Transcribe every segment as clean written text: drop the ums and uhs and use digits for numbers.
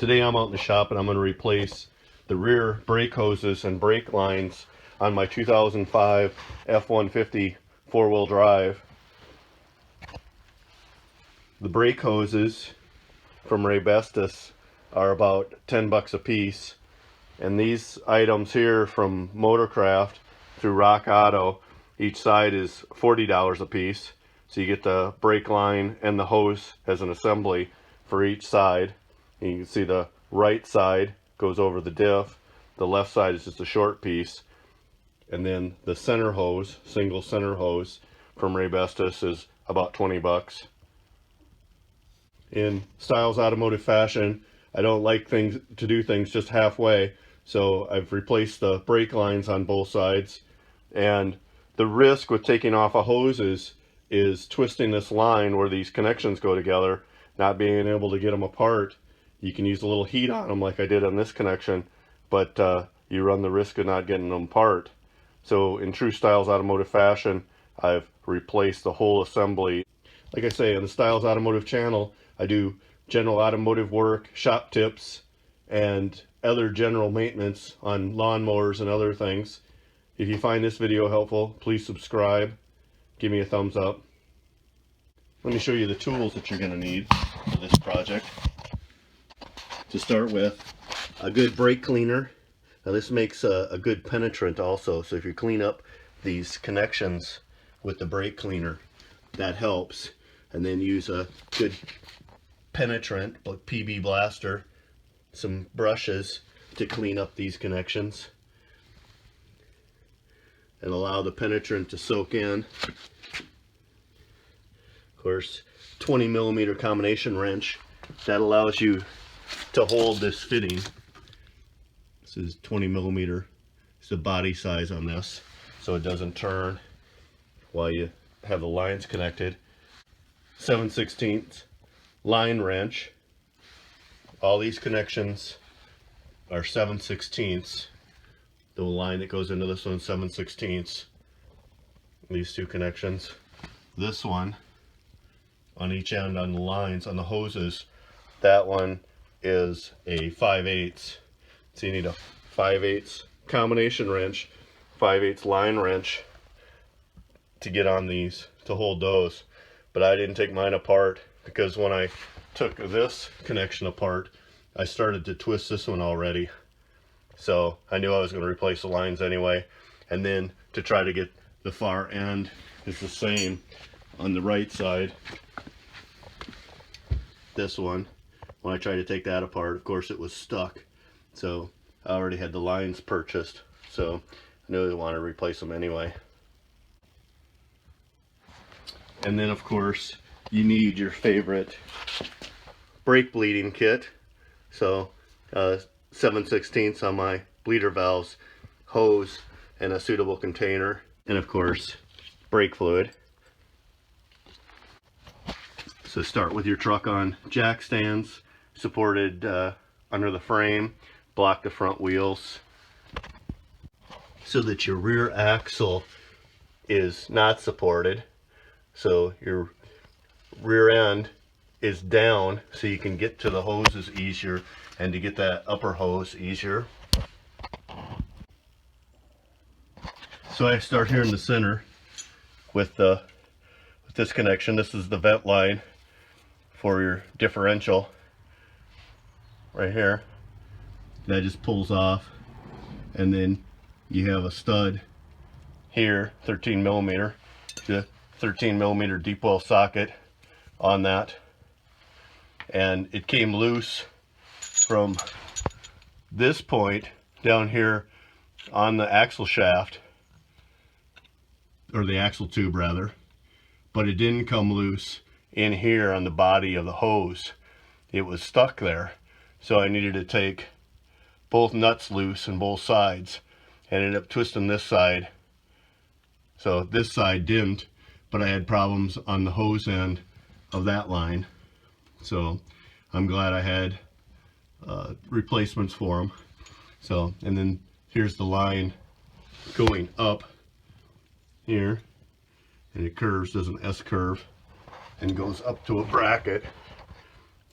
Today I'm out in the shop and I'm going to replace the rear brake hoses and brake lines on my 2005 F-150 four-wheel drive. The brake hoses from Rearend are about 10 bucks a piece, and these items here from Motorcraft through Rock Auto, each side is $40 a piece. So you get the brake line and the hose as an assembly for each side. And you can see the right side goes over the diff, the left side is just a short piece, and then the center hose, single center hose from Rearend is about 20 bucks. In Stiles automotive fashion, I don't like to do things just halfway, so I've replaced the brake lines on both sides. And the risk with taking off a hose is twisting this line where these connections go together, not being able to get them apart. You can use a little heat on them like I did on this connection, but you run the risk of not getting them apart. So in true Stiles automotive fashion, I've replaced the whole assembly. Like I say, on the Stiles automotive channel, I do general automotive work, shop tips, and other general maintenance on lawnmowers and other things. If you find this video helpful, please subscribe, give me a thumbs up. Let me show you the tools that you're going to need for this project. To start with, a good brake cleaner. Now this makes a good penetrant also, so if you clean up these connections with the brake cleaner, that helps. And then use a good penetrant, like PB Blaster, some brushes to clean up these connections and allow the penetrant to soak in. Of course, 20mm combination wrench that allows you to hold this fitting. This is 20mm. It's the body size on this, so it doesn't turn while you have the lines connected. 7/16 line wrench. All these connections are 7/16. The line that goes into this one, 7/16. These two connections. This one on each end on the lines, on the hoses, that one is a 5/8. So you need a 5/8 combination wrench, 5/8 line wrench to get on these, to hold those. But I didn't take mine apart because when I took this connection apart, I started to twist this one already. So I knew I was going to replace the lines anyway. And then to try to get the far end is the same on the right side. This one, when I tried to take that apart, of course it was stuck. So I already had the lines purchased, so I knew I wanted to replace them anyway. And then of course you need your favorite brake bleeding kit. So 7/16 on my bleeder valves, hose, and a suitable container, and of course brake fluid. So start with your truck on jack stands, supported under the frame, block the front wheels so that your rear axle is not supported. So your rear end is down so you can get to the hoses easier and to get that upper hose easier. So I start here in the center with this connection. This is the vent line for your differential right here. That just pulls off, and then you have a stud here, 13mm, the 13mm deep well socket on that, and it came loose from this point down here on the axle shaft, or the axle tube rather, but it didn't come loose in here on the body of the hose. It was stuck there, so I needed to take both nuts loose on both sides, and ended up twisting this side. So this side didn't, but I had problems on the hose end of that line, so I'm glad I had replacements for them. So, and then here's the line going up here, and it curves, does an S curve, and goes up to a bracket,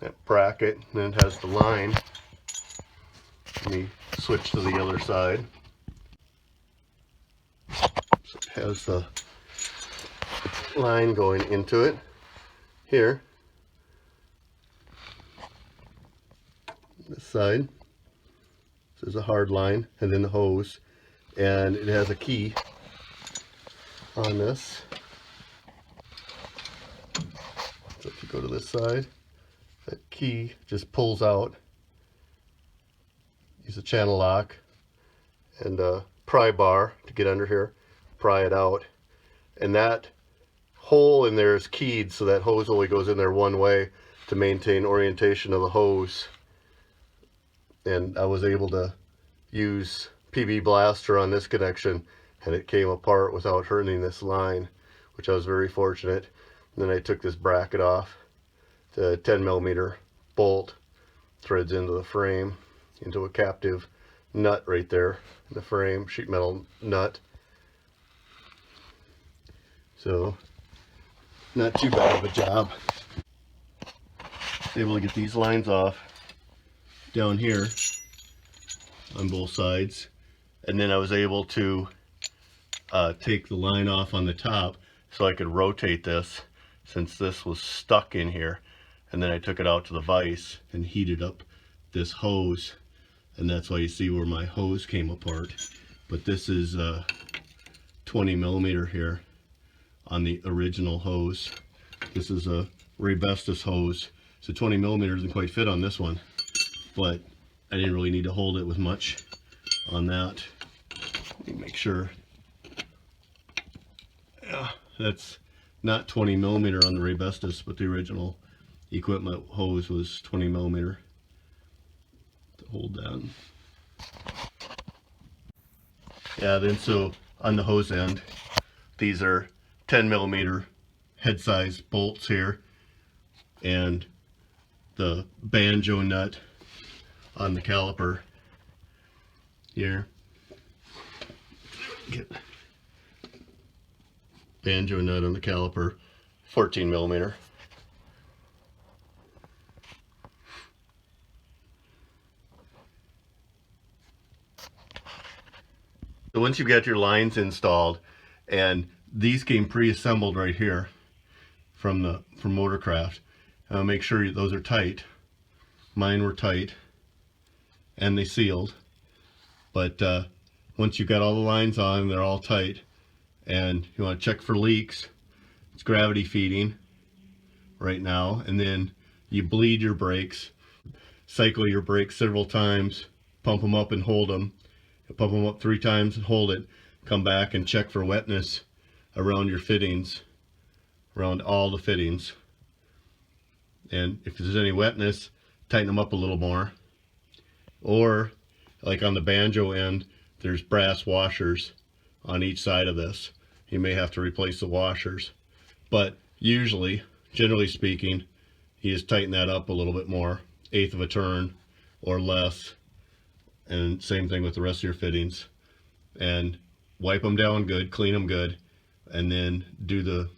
that bracket, and then it has the line. Let me switch to the other side. So it has the line going into it here. This side. So there's a hard line, and then the hose, and it has a key on this. So if you go to this side, that key just pulls out. Use a channel lock and a pry bar to get under here, pry it out, and that hole in there is keyed so that hose only goes in there one way to maintain orientation of the hose. And I was able to use PB Blaster on this connection, and it came apart without hurting this line, which I was very fortunate. And then I took this bracket off. The 10mm bolt threads into the frame, into a captive nut right there in the frame, sheet metal nut. So not too bad of a job. Able to get these lines off down here on both sides, and then I was able to take the line off on the top so I could rotate this, since this was stuck in here. And then I took it out to the vise and heated up this hose, and that's why you see where my hose came apart. But this is 20mm here on the original hose. This is a Rearend hose, so 20mm doesn't quite fit on this one, but I didn't really need to hold it with much on that. Let me make sure. Yeah, that's not 20mm on the Rearend, but the original equipment hose was 20mm to hold down. Yeah, then so on the hose end, these are 10mm head size bolts here, and the banjo nut on the caliper here. Get banjo nut on the caliper, 14mm. So once you've got your lines installed, and these came pre-assembled right here from Motorcraft, make sure those are tight. Mine were tight and they sealed, but once you've got all the lines on, they're all tight, and you want to check for leaks. It's gravity feeding right now, and then you bleed your brakes, cycle your brakes several times, pump them up and hold them. Pump them up 3 times and hold it. Come back and check for wetness around your fittings, around all the fittings. And if there's any wetness, tighten them up a little more. Or, like on the banjo end, there's brass washers on each side of this. You may have to replace the washers. But usually, generally speaking, you just tighten that up a little bit more, 1/8 of a turn or less. And same thing with the rest of your fittings, and wipe them down good, clean them good, and then do the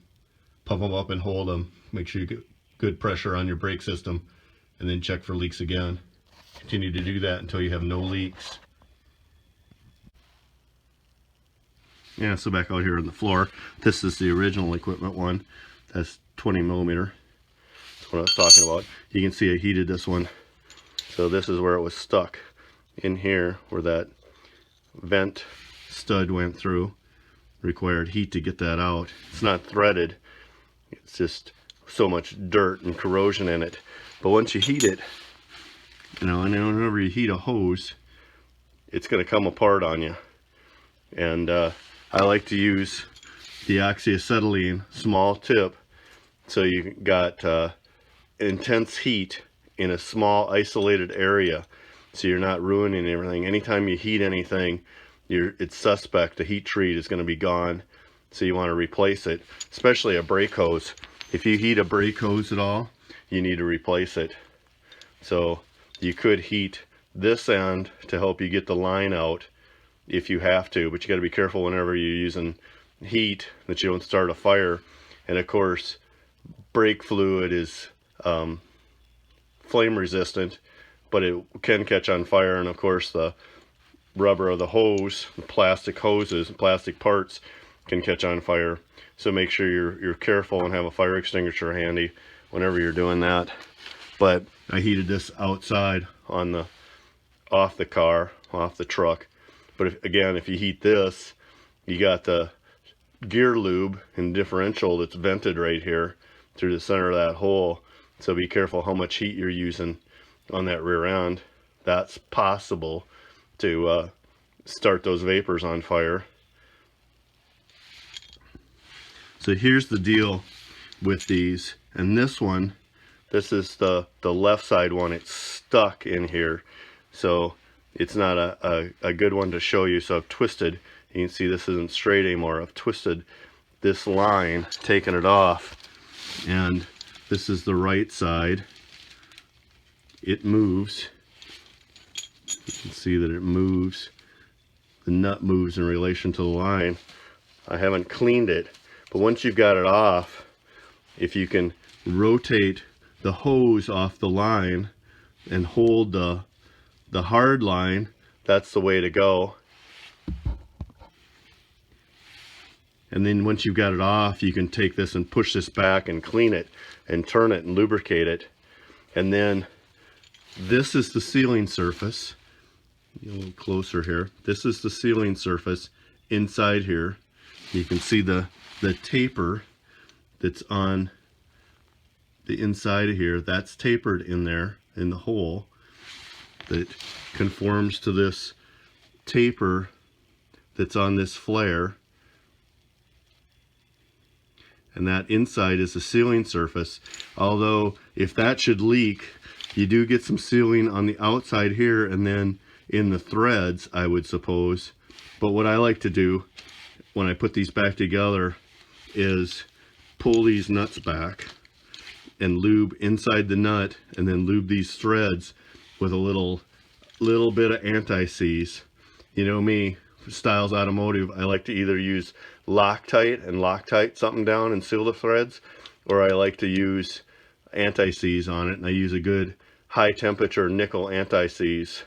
pump them up and hold them. Make sure you get good pressure on your brake system, and then check for leaks again. Continue to do that until you have no leaks. Yeah, so back out here on the floor, this is the original equipment one. That's 20mm. That's what I was talking about. You can see I heated this one. So this is where it was stuck. In here where that vent stud went through, required heat to get that out. It's not threaded, it's just so much dirt and corrosion in it. But once you heat it, you know, and whenever you heat a hose, it's going to come apart on you. And I like to use the oxyacetylene small tip, so you got intense heat in a small isolated area, so you're not ruining everything. Anytime you heat anything, it's suspect. The heat treat is going to be gone, so you want to replace it, especially a brake hose. If you heat a brake hose at all, you need to replace it. So you could heat this end to help you get the line out if you have to, but you got to be careful whenever you're using heat that you don't start a fire. And of course, brake fluid is flame resistant, but it can catch on fire. And of course the rubber of the hose, the plastic hoses, plastic parts can catch on fire. So make sure you're careful and have a fire extinguisher handy whenever you're doing that. But I heated this outside on the off the truck. But again, if you heat this, you got the gear lube and differential that's vented right here through the center of that hole. So be careful how much heat you're using on that rear end. That's possible to start those vapors on fire. So here's the deal with these, and this one, this is the left side one. It's stuck in here, so it's not a good one to show you. So I've twisted, you can see this isn't straight anymore. I've twisted this line, taken it off, and this is the right side. It moves. You can see that it moves. The nut moves in relation to the line. I haven't cleaned it, but once you've got it off, if you can rotate the hose off the line and hold the hard line, that's the way to go. And then once you've got it off, you can take this and push this back and clean it and turn it and lubricate it. And then this is the sealing surface. A little closer here. This is the sealing surface inside here. You can see the taper that's on the inside of here. That's tapered in there in the hole that conforms to this taper that's on this flare. And that inside is the sealing surface. Although if that should leak, you do get some sealing on the outside here and then in the threads, I would suppose. But what I like to do when I put these back together is pull these nuts back and lube inside the nut, and then lube these threads with a little bit of anti-seize. You know me, Stiles Automotive, I like to either use Loctite and Loctite something down and seal the threads, or I like to use anti-seize on it, and I use a good high temperature nickel anti-seize.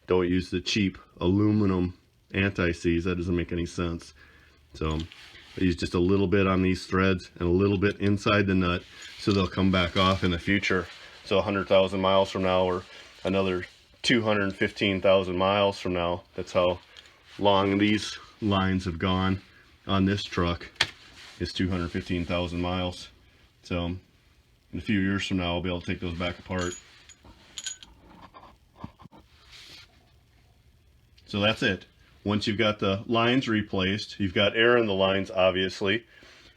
Don't use the cheap aluminum anti-seize. That doesn't make any sense. So I use just a little bit on these threads and a little bit inside the nut, so they'll come back off in the future. So 100,000 miles from now, or another 215,000 miles from now, that's how long these lines have gone on this truck, is 215,000 miles. So in a few years from now, I'll be able to take those back apart. So that's it. Once you've got the lines replaced, you've got air in the lines, obviously.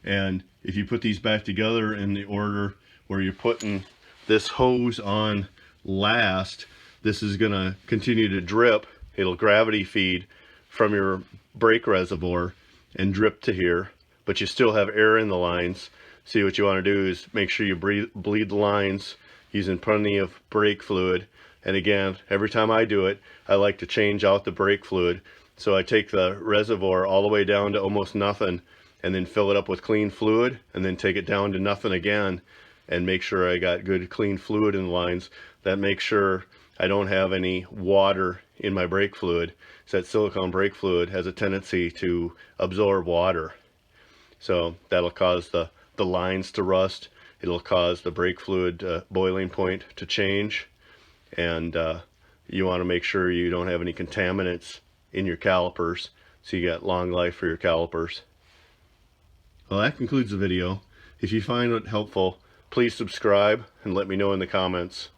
And if you put these back together in the order where you're putting this hose on last, this is going to continue to drip. It'll gravity feed from your brake reservoir and drip to here, but you still have air in the lines. See, what you want to do is make sure you bleed the lines using plenty of brake fluid. And again, every time I do it, I like to change out the brake fluid. So I take the reservoir all the way down to almost nothing, and then fill it up with clean fluid, and then take it down to nothing again, and make sure I got good clean fluid in the lines. That makes sure I don't have any water in my brake fluid. So that silicone brake fluid has a tendency to absorb water. So that'll cause the lines to rust. It'll cause the brake fluid boiling point to change. And you want to make sure you don't have any contaminants in your calipers, so you got long life for your calipers. Well, that concludes the video. If you find it helpful, please subscribe and let me know in the comments.